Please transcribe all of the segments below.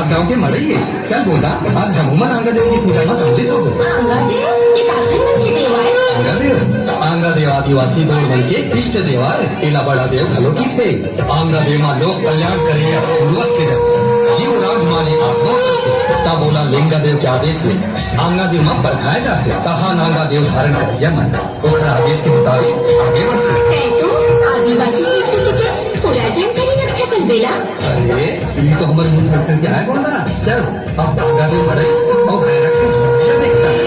गाव के मरइये चल बोला आज हनुमान अंगादेव की पूजा में सम्मिलित हो गए। अंगादेव आदिवासी गोड़ बन के इष्ट देव है। इला बड़ा देव खलो की थे। अंगादेव मां लोक कल्याण करे या पूर्वज के जीव राज माने आत्मा ता बोला लिंगा देव के आदेश में अंगादेव मां बढ़ाए जाते कहा नांगा देव धारण कर मन ओकरा आदेश के मुताबिक आगे बढ़ते। आदिवासी संस्कृति के पूरा जानकारी रखा चल बेला। अरे ये तो हमारे मूल संस्कृति है कौन ना चल अब अंगादेव बढ़े और भाई रख के झोंके देखता है।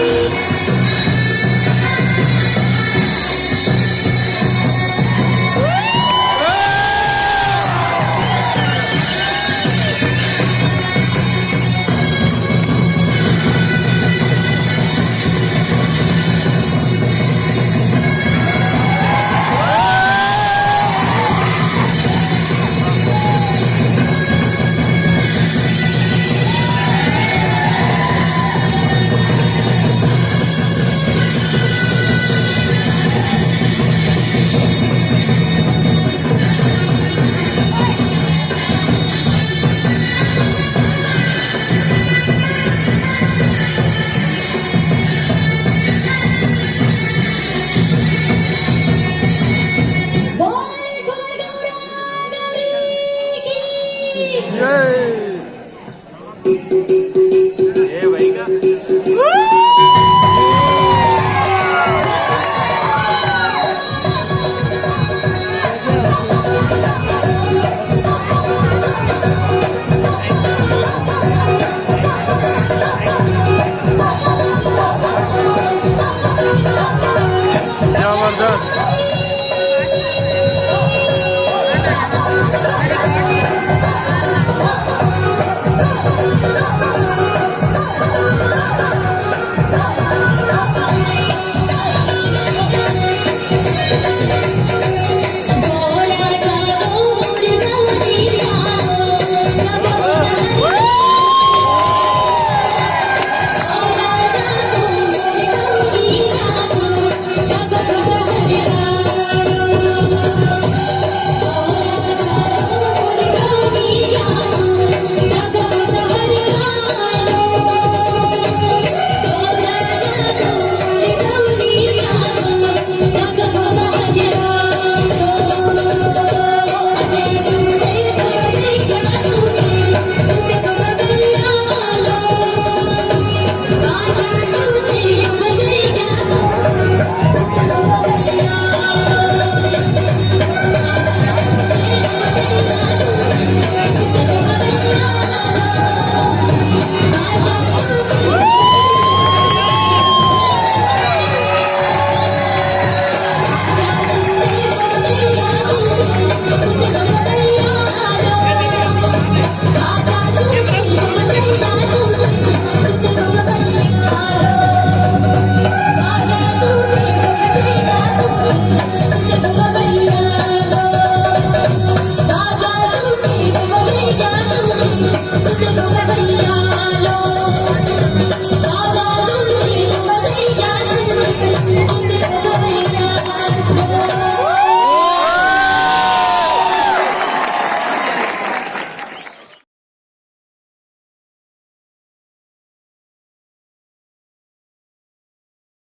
ए भाई का